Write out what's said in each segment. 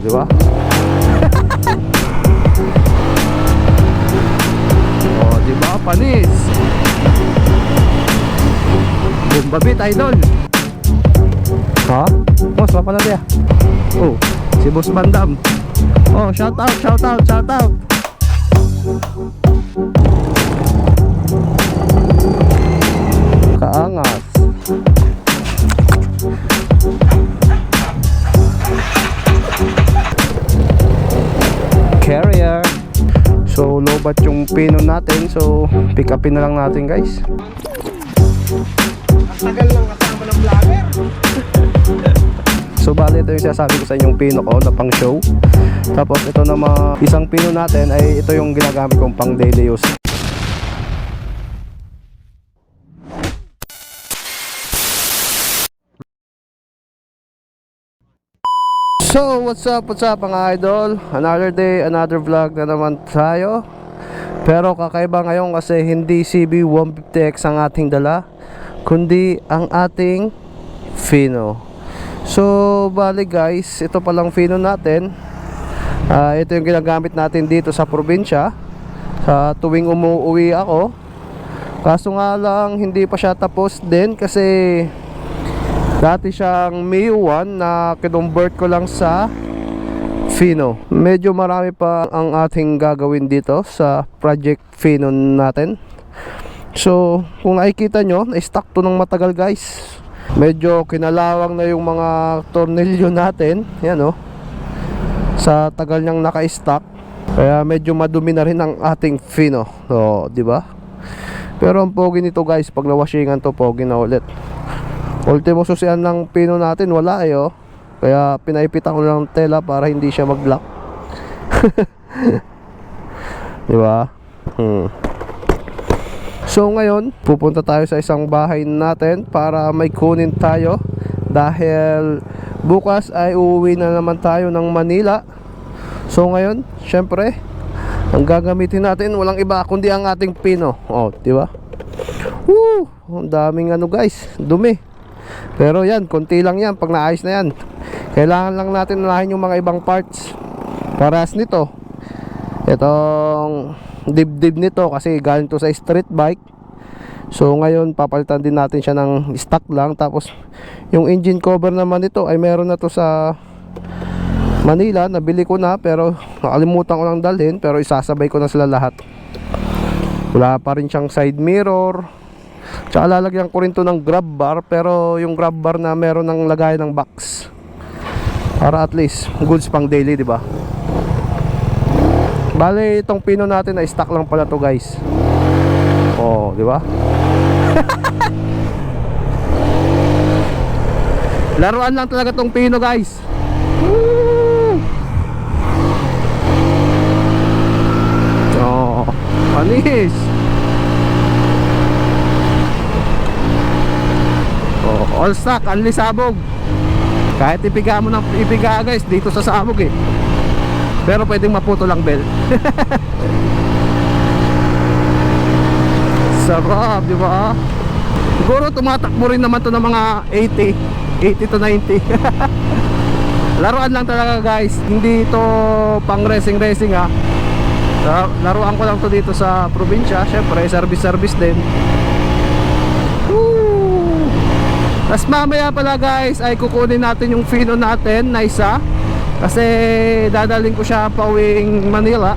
di ba? Oh, di ba? Panis. Bumbabit, idol. Ha? Boss, wala na dia. Oh, si Boss Bandam. Oh, shout out, shout out, shout out. Kaangas. Carrier. So lobat yung pino natin, so pick upin na lang natin, guys. Ang tagal lang kasama ng vlogger. So bali ito yung sinasabi ko sa inyong pino ko na pang show. Tapos ito na isang pino natin ay ito yung ginagamit kong pang daily use. So what's up mga idol? Another day, another vlog na naman tayo. Pero kakaiba ngayon kasi hindi CB150X ang ating dala, kundi ang ating Fino. So bali guys, ito palang Fino natin. Ito yung ginagamit natin dito sa probinsya sa tuwing umuwi ako. Kaso nga lang hindi pa siya tapos din kasi dati siyang Mio 1 na kinonvert ko lang sa Fino. Medyo marami pa ang ating gagawin dito sa project Fino natin. So kung nakikita nyo, na-stock to ng matagal guys. Medyo kinalawang na yung mga tornilyo natin. Yan o, sa tagal niyang naka-stock. Kaya medyo madumi na rin ang ating Fino. So, di ba? Pero ang pogi nito guys, pag nawashingan to, pogi na ulit. Ultimo susian ng pino natin wala eh oh. Kaya pinaipitan ko ng tela para hindi siya mag-lock. Di ba? So ngayon, pupunta tayo sa isang bahay natin para may kunin tayo. Dahil bukas ay uuwi na naman tayo ng Manila. So ngayon, syempre, ang gagamitin natin walang iba kundi ang ating pino. Oh, di ba? Woo! Ang daming ano guys, dumi. Pero yan, konti lang yan pag naayos na yan. Kailangan lang natin unahin yung mga ibang parts. Paras nito, itong dibdib nito kasi galing to sa street bike. So ngayon papalitan din natin siya ng stock lang. Tapos yung engine cover naman nito ay meron na to sa Manila. Nabili ko na pero nakalimutan ko lang dalhin. Pero isasabay ko na sila lahat. Wala pa rin siyang side mirror. Tsaka lalagyan ko rin to ng grab bar. Pero yung grab bar na meron ng lagay ng box, para at least goods pang daily, di ba? Bale itong pino natin na stock lang pala to guys. Oh, di ba? Laruan lang talaga tong pino guys. Woo! Oh, panis. All stock, only sabog. Kahit ipiga mo ng ipiga guys dito sa sabog eh. Pero pwedeng maputo lang bell. Sarap, di ba? Siguro tumatakbo rin naman to ng mga 80 to 90. Laruan lang talaga guys. Hindi ito pang racing ha. Laruan ko lang to dito sa probinsya. Syempre service din. Tapos mamaya pala guys ay kukunin natin yung Fino natin na isa. Kasi dadaling ko siya pa uwing Manila.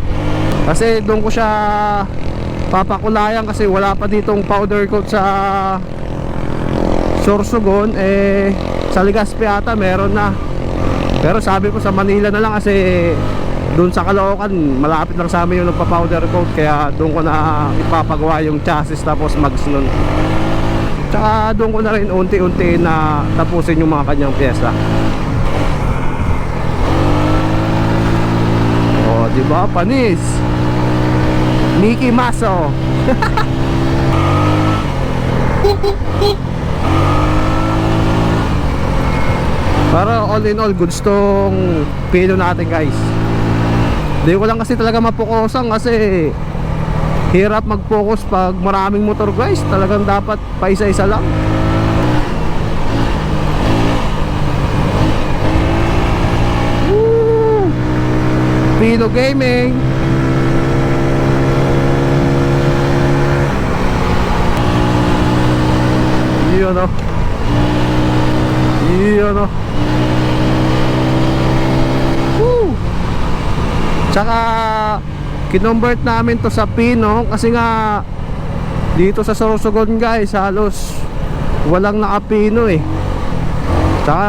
Kasi doon ko siya papakulayan kasi wala pa ditong powder coat sa Sorsogon. Sa Legazpi ata meron na. Pero sabi ko sa Manila na lang kasi doon sa Caloocan malapit lang sa amin yung nagpa-powder coat. Kaya doon ko na ipapagawa yung chassis tapos mags nun. Tsaka doon ko na rin unti-unti na tapusin yung mga kanyang pyesa. Oh, di ba? Panis. Mickey Maso. Para all in all goods tong pino natin guys. Di ko lang kasi talaga mapukusan kasi hirap mag-focus pag maraming motor guys. Talagang dapat paisa-isa lang. Woo! Pino Gaming. Yun o. Yun o. Woo! Tsaka kinonvert namin to sa Pino kasi nga dito sa Sorsogon guys halos walang nakapino eh. Tsaka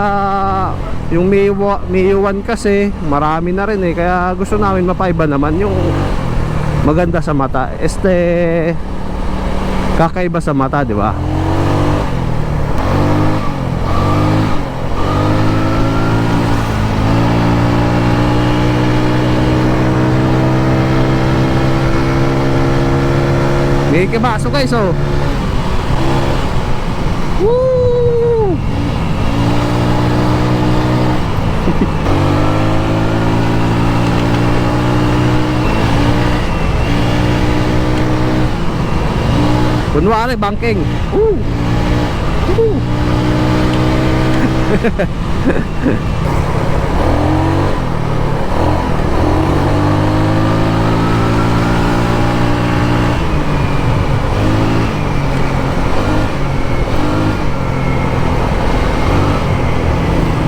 yung Miyuan kasi marami na rin eh, kaya gusto namin mapaiba naman yung maganda sa mata. Kakaiba sa mata, di ba? May kibaso guys oh. Woo! Kunwari banking. Woo! Woo!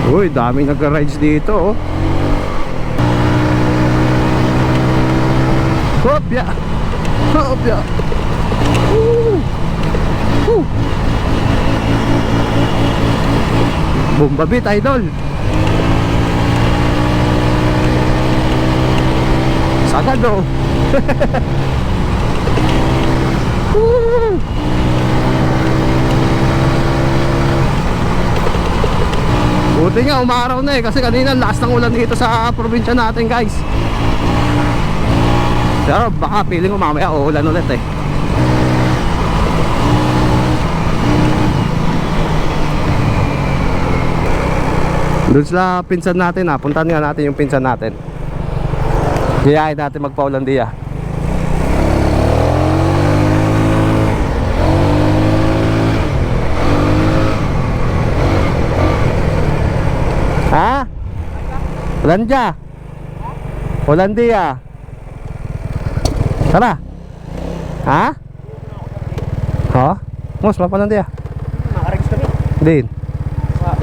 Uy, daming nagra-rides dito oh. Hopya! Hopya! Woo! Woo! Bumbabit idol! Sagad oh! Woo! Buti nga umaraw na eh, kasi kanina last ng ulan dito sa probinsya natin guys. Pero baka feeling ko mamaya uulan ulit eh. Doon sila pinsan natin ha, puntahan nga natin yung pinsan natin. Gayahin natin magpa-Ulandia. Ha? Ulandia. Ulandia. Tara. Ha? Ha? Mos, mapalandia. Nakaregs kami. Din. Sa,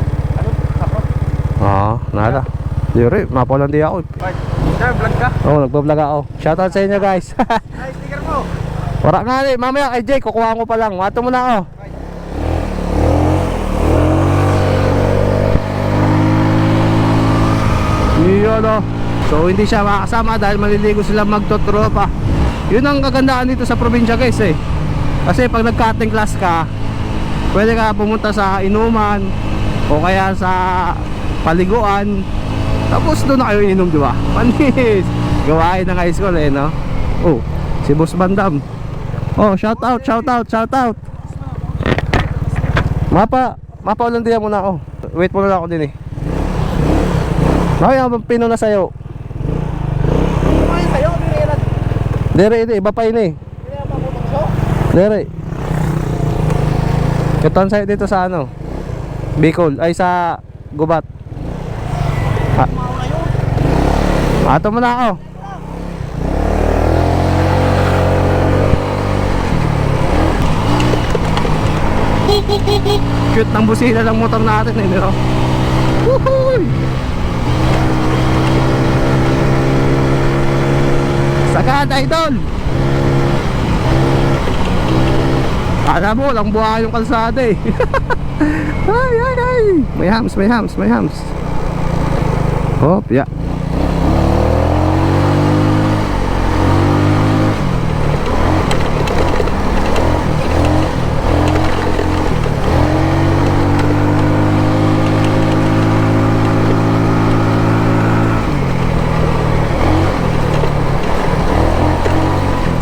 sa pro. Nada. Diri, mapalandia ako. Sir, vlog ka? Oo, nagbablog ako. Shoutout sa inyo guys. Ay, sticker mo. Wala nga rin, mamaya kay Jay, kukuha ko pa lang. Mato mo na ako. Yun o. So hindi siya makakasama dahil maliligo sila magtotropa. Yun ang kagandaan dito sa probinsya guys eh. Kasi pag nag-cutting class ka, pwede ka pumunta sa inuman o kaya sa paliguan. Tapos doon na kayo inom, di ba? Panis! Gawain ng high school eh, no? Oh, si Boss Bandam. Oh, shout out, shout out, shout out. Mapa-Ulandia muna ako. Wait muna lang ako din eh. Ay, ang pino na sayo. Kumain sa'yo, biniran. Dere, iba pa yun eh. Kaya mapapagso? Dere. Ito ang sayo dito sa ano? Bicol, ay sa Gubat. Mauna yun. Ato mo na ako. Cute ng busina ng motor natin eh, no? Woohoo! Sagad, idol! Alam mo, lang buha yung kalsada eh. Ay, ay, ay! May hams, may hams, may hams. Hop, yeah.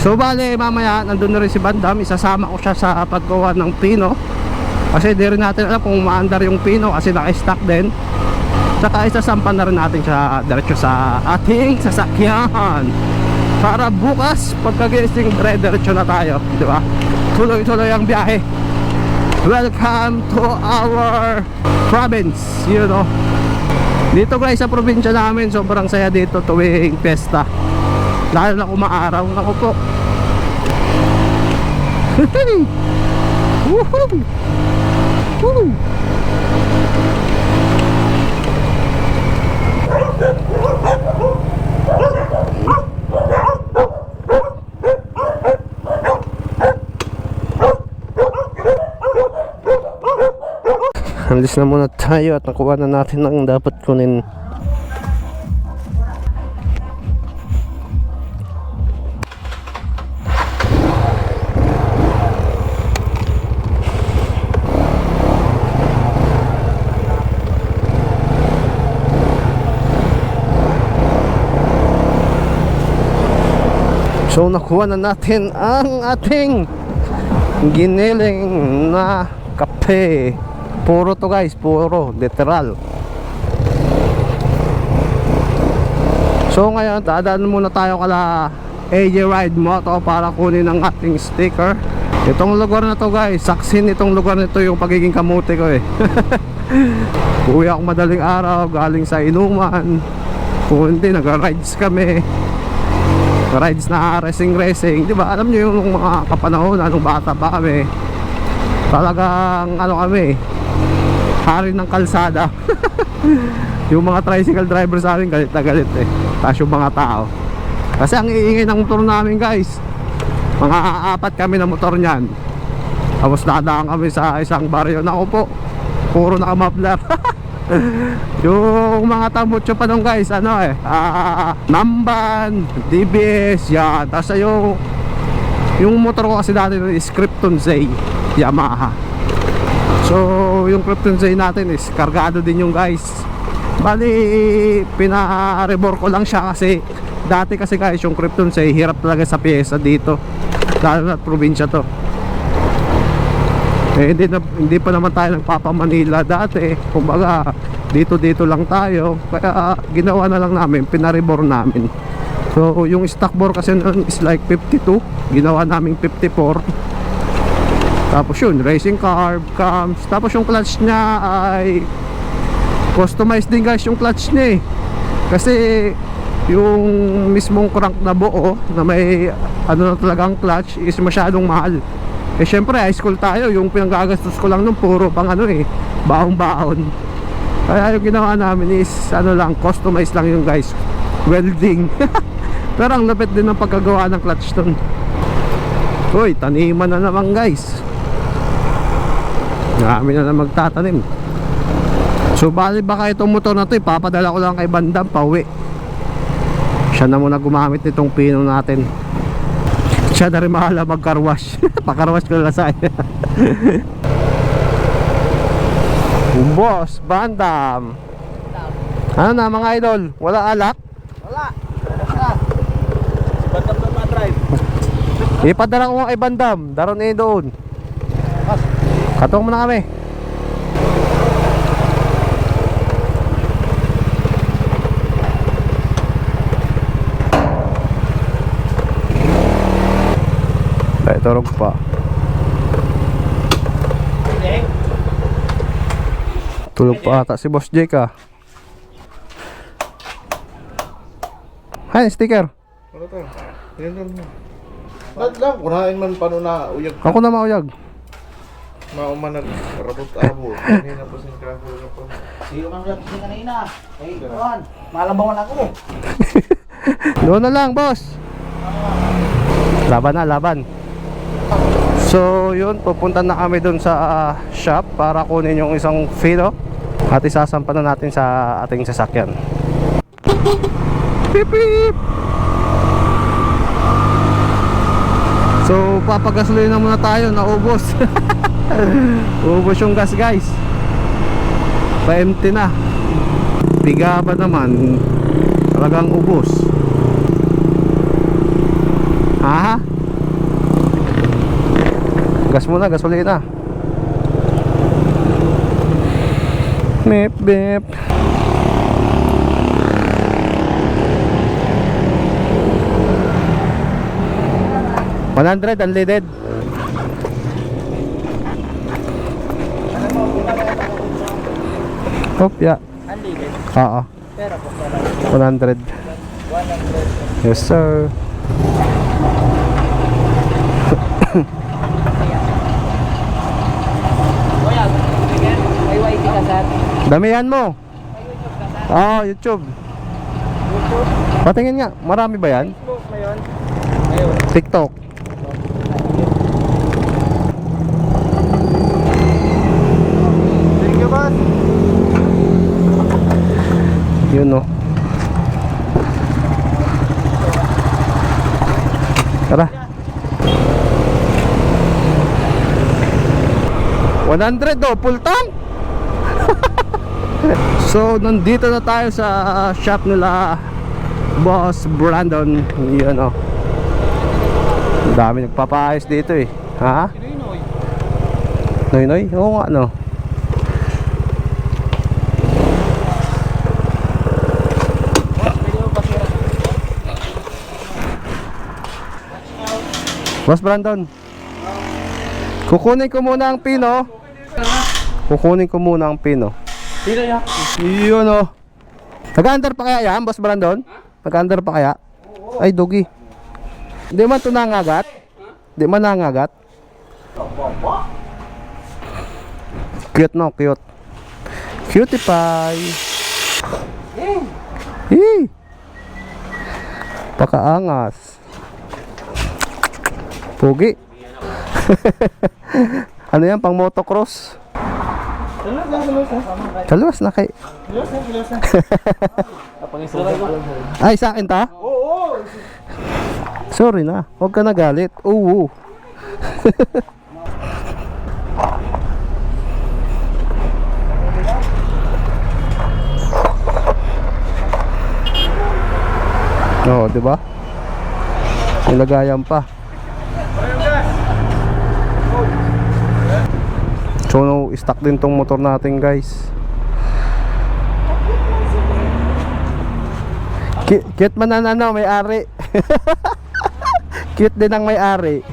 So bale mamaya nandun na rin si Bandam, isasama ko siya sa paggawa ng pino. Kasi di rin natin alam kung maandar yung pino kasi naka-stack din. Saka isasampan na rin natin siya diretso sa ating sasakyan. Para bukas pagkagising diretso na tayo, di ba? Tuloy-tuloy ang biyahe. Welcome to our province, you know. Dito guys sa probinsya namin, sobrang saya dito tuwing pesta. Lalo na umaaraw. Naku po. Woohoo! Woo! Alis na muna tayo at nakuha na natin ang dapat kunin. So nakuha na natin ang ating giniling na kape. Puro to guys, puro, literal. So ngayon, dadaan muna tayo kala AJ Ride Moto para kunin ang ating sticker. Itong lugar na to guys, saksin itong lugar nito yung pagiging kamuti ko eh. Uwi ako madaling araw, galing sa inuman. Kung hindi, nag-rides kami. Rides na racing, di ba? Alam nyo yung mga kapanahon, anong bata pa kami. Talagang ano kami, hari ng kalsada. Yung mga tricycle driver sa amin galit na galit eh. Tapos yung mga tao, kasi ang iingay ng motor namin guys, mga apat kami na motor nyan. Tapos nadaan kami sa isang baryo. Naku po, puro nakamapler. Yung mga tambutso pa nung guys, ano eh, Namban, DBS, yan. Tapos yung motor ko kasi dati is Krypton Z Yamaha. So yung Krypton Z natin is kargado din yung guys. Bali pina-rebore ko lang siya kasi dati kasi guys yung Krypton Z hirap talaga sa pyesa dito, lalo na probinsya to. Eh hindi pa naman tayo nagpapa Manila dati. Kumbaga dito lang tayo. Kaya ginawa na lang namin, pina-rebore namin. So yung stock bore kasi nun is like 52, ginawa namin 54. Tapos yun, racing carb, cams. Tapos yung clutch niya ay customized din guys yung clutch niya eh. Kasi yung mismong crank na buo na may ano na talagang clutch is masyadong mahal. Eh syempre high school tayo, yung pinanggagastos ko lang nung puro pang ano eh, baon-baon. Kaya yung ginawa namin is ano lang, customized lang yung guys, welding. Pero ang lapit din ng pagkagawa ng clutch nun. Uy, taniman na naman guys. Marami na magtatanim. So bali baka itong motor na to ipapadala ko lang kay Bandam pauwi. Siya na muna gumamit nitong pino natin. Siya na rin mahala mag-carwash. Pa-carwash ko lang sa kanya. Boss Bandam, ano na mga idol? Wala alak? Wala. Bandam na ma-drive. Ipadala ko kay Bandam. Daron eh doon. Katong muna kami. Ay, turog pa. Tulog pa ata si Boss Jake ah. Hay, sticker. Ano to? Tinanong mo. Ba't lang, kunain man pa na uyag ka. Ako na mauyag. Mauman nag-rabot-abo. Kanina po sin kaho na po. Siyo kang lapis niya kanina. Ay, Juan, malabangan ako. Doon na lang, boss. Laban na, laban. So, yun, pupunta na kami doon sa shop para kunin yung isang filo at isasampa na natin sa ating sasakyan. Pip, pip. So, papagasolin na muna tayo, naubos. Ubos yung gas guys. Pa-empty na. Biga ba naman, talagang ubos. Ha? Gas muna, gasolina. Beep beep. $100 unleaded. Hop ya. Unleaded. Oo. Pero po, pala. 100. 100. Yes, sir. Kuya, may YT ka sa Damihan mo. Oo, YouTube. Patingin nga, marami ba yan? Facebook ngayon. Ngayon. TikTok. Thank you, boss. Yun no. Tara. 100 oh, full tank. So, nandito na tayo sa shop nila Boss Brandon. Yun oh. Ang dami nagpapaayos dito eh. Ha? Noy? Oo nga no. Boss Brandon, kukunin ko muna ang pino. Kukunin ko muna ang pino. Sino yan? Yun oh. Nag-under pa kaya yan, Boss Brandon? Nag-under pa kaya? Ay, dugi. Di man ito nangagat? Di man nangagat? Cute no, cute. Cutie pie. Hii. Pakaangas. Pugi. Ano yan, pang motocross? Kaluwas na kay. Ay, sa akin ta? Oo. Sorry na, huwag ka nagalit. Oo. Oo, di ba? Nilagayan pa. So, no, stock din tong motor natin, guys. Cute man na ano, may-ari. Cute din ang may-ari.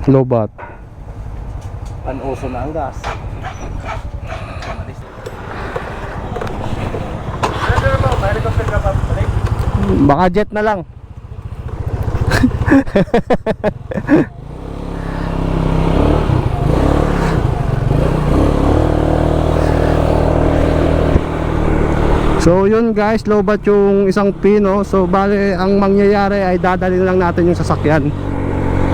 Lobat. Pan-uso na ang gas. Baka jet na lang. So yun guys, lobat yung isang pino. So bale ang mangyayari ay dadalhin lang natin yung sasakyan.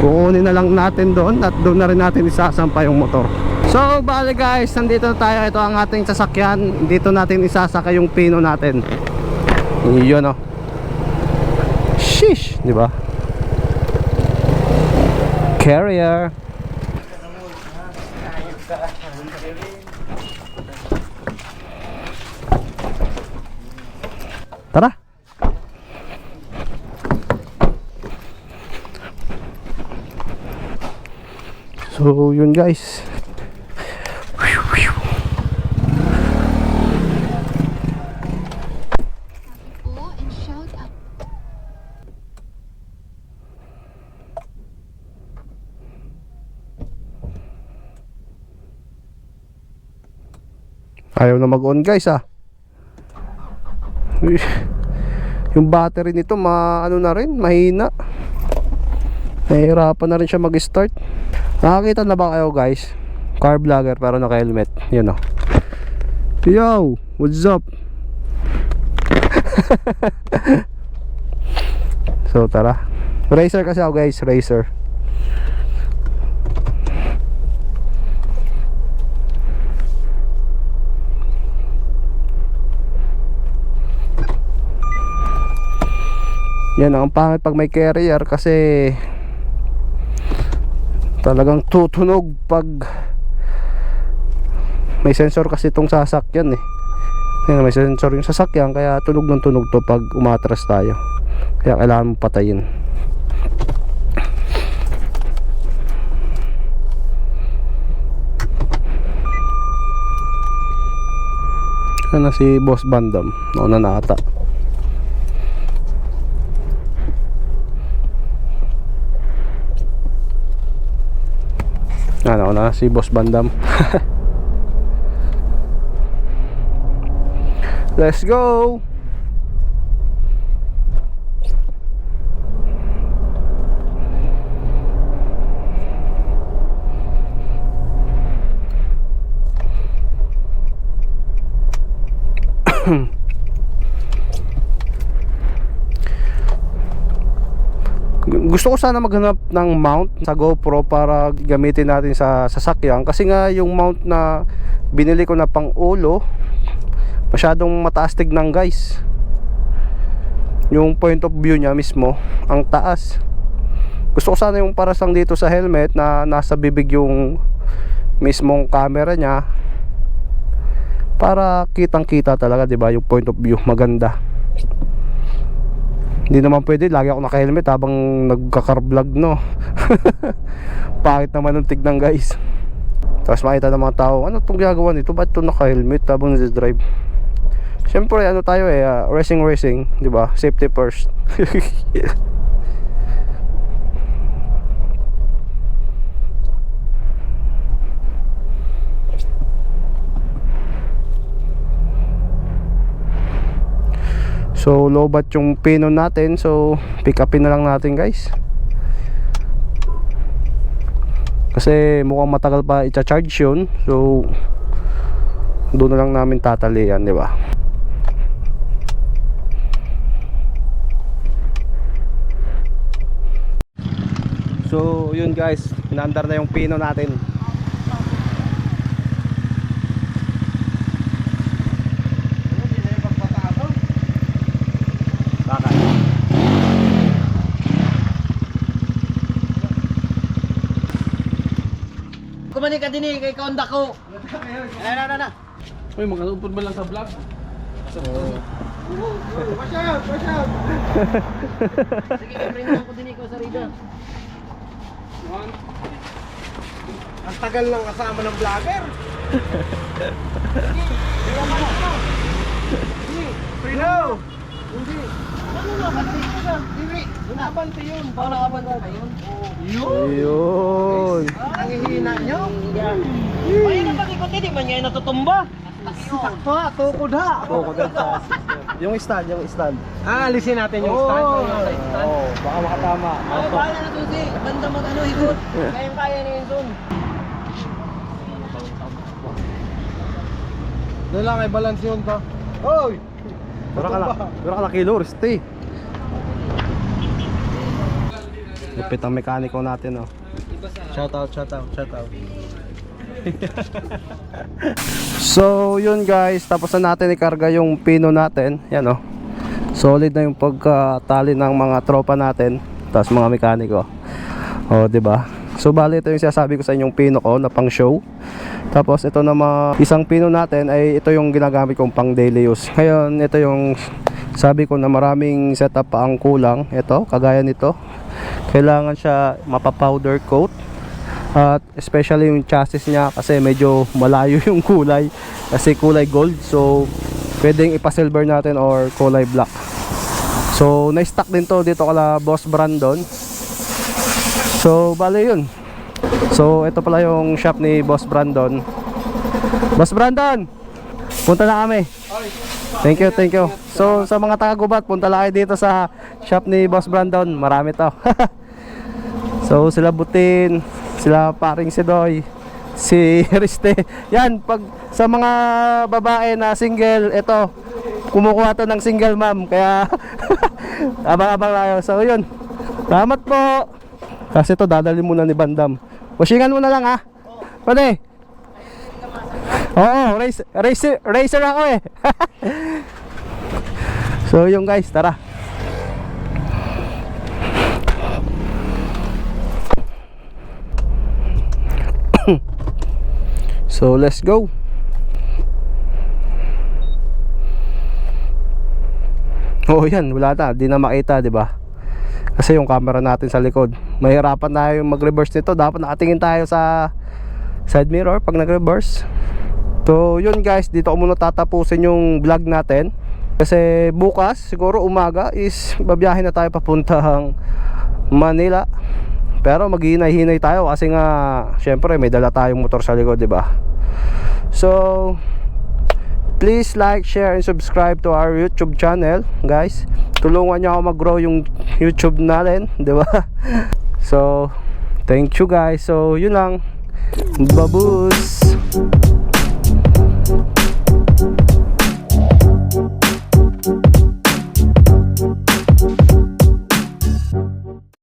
Kukunin na lang natin doon at doon na rin natin isasampa yung motor. So bale guys, nandito na tayo. Ito ang ating sasakyan. Dito natin isasaka yung pino natin. Yun oh. Sheesh, di ba? Carrier. Tara. So yun guys. And shout out. Ayaw na mag-on guys ah. Yung battery nito ano na rin, mahina. Nahihirapan na rin siya mag-start. Nakakita na ba kayo guys? Car vlogger pero naka-helmet. Yun oh. Yo, what's up? So tara. Racer kasi ako guys, racer. Yan ang pangit pag may carrier kasi talagang tutunog pag may sensor kasi itong sasakyan eh. Yan, may sensor yung sasakyan kaya tunog ng tunog to pag umatras tayo. Kaya kailangan mo patayin. Ano si Boss Bandam? Nauna na ata. na si Boss Bandam. Let's go. Gusto ko sana maghanap ng mount sa GoPro para gamitin natin sa sasakyan, kasi nga yung mount na binili ko na pang ulo masyadong mataas tignan guys. Yung point of view niya mismo ang taas. Gusto ko sana yung parasang dito sa helmet na nasa bibig yung mismong camera niya, para kitang kita talaga, 'di ba? Yung point of view maganda. Hindi naman pwede lagi ako naka-helmet habang nagkaka-vlog, no. Pangit naman ng tignan guys. Tapos makita ng mga tao, ano itong ginagawa nito, ba't ito naka-helmet habang nag-drive? Siyempre ano tayo racing, di ba? Safety first. So lobat yung pino natin, so pick upin na lang natin guys, kasi mukhang matagal pa i-charge yun. So doon na lang namin tatalian, di ba? So yun guys, inaandar na yung pino natin. Kumani ka din kay kaunda ko. Na. Uy, magkatupod ba lang sa vlog? Watch out! Sige, i-bring ko din ko sa rida. Ang tagal lang kasama ng vlogger. Fredo! Hindi. Ano na bantay ko na? Hindi. Nabantay yun. Paano nakabantay pa yun? Ayun. Ang hihina nyo? Ayun ang pag-ikot, hindi man ngayon natutumba. Sakto ha, tukod ha. Yung stand. Alisin natin yung stand. Oo, baka makatama. Ay, kaya na susi. Banda mag-ano, ikot. Kaya ni Enson. Doon lang ay balance yun to. Hoy! Pero ka kilo, reste. Lupit ang mekaniko natin, oh. Shout out. So yun guys, tapos na natin ikarga yung pino natin. Yan, oh. Solid na yung pagkatali ng mga tropa natin, tapos mga mekaniko. Oh, 'di ba? So bali ito yung sinasabi ko sa inyong pino ko na pang show. Tapos ito na isang pino natin ay ito yung ginagamit kong pang daily use. Ngayon ito yung sabi ko na maraming setup pa ang kulang. Ito, kagaya nito, kailangan siya mapa-powder coat. At especially yung chassis niya, kasi medyo malayo yung kulay, kasi kulay gold. So pwedeng ipa-silver natin or kulay black. So na-stock din to dito kala Boss Brandon. So bale yun. So ito pala yung shop ni Boss Brandon. Boss Brandon, punta na kami. Thank you. So sa mga taga-Gubat, punta lang kayo dito sa shop ni Boss Brandon. Marami to. So sila Butin, sila paring si Doy, si Riste. Yan, pag sa mga babae na single, ito, kumukuha to ng single mom. Kaya abang-abang tayo. So yun, salamat po. Kasi ito dadali muna ni Bandam. Wasingan mo na lang ha. Pwede. Oo, racer ako eh. So yung guys, tara. So let's go. Oh yan, wala na, di na makita, di ba? Kasi yung camera natin sa likod. Mahirapan tayo mag-reverse nito. Dapat nakatingin tayo sa side mirror pag nag-reverse. So yun guys, dito ko muna tatapusin yung vlog natin. Kasi bukas, siguro umaga is babiyahin na tayo papuntang Manila. Pero maghihinay-hinay tayo kasi nga syempre may dala tayong motor sa likod, di ba? So please like, share, and subscribe to our YouTube channel, guys. Tulungan niyo ako mag-grow yung YouTube natin, di ba? So thank you guys. So yun lang. Babus.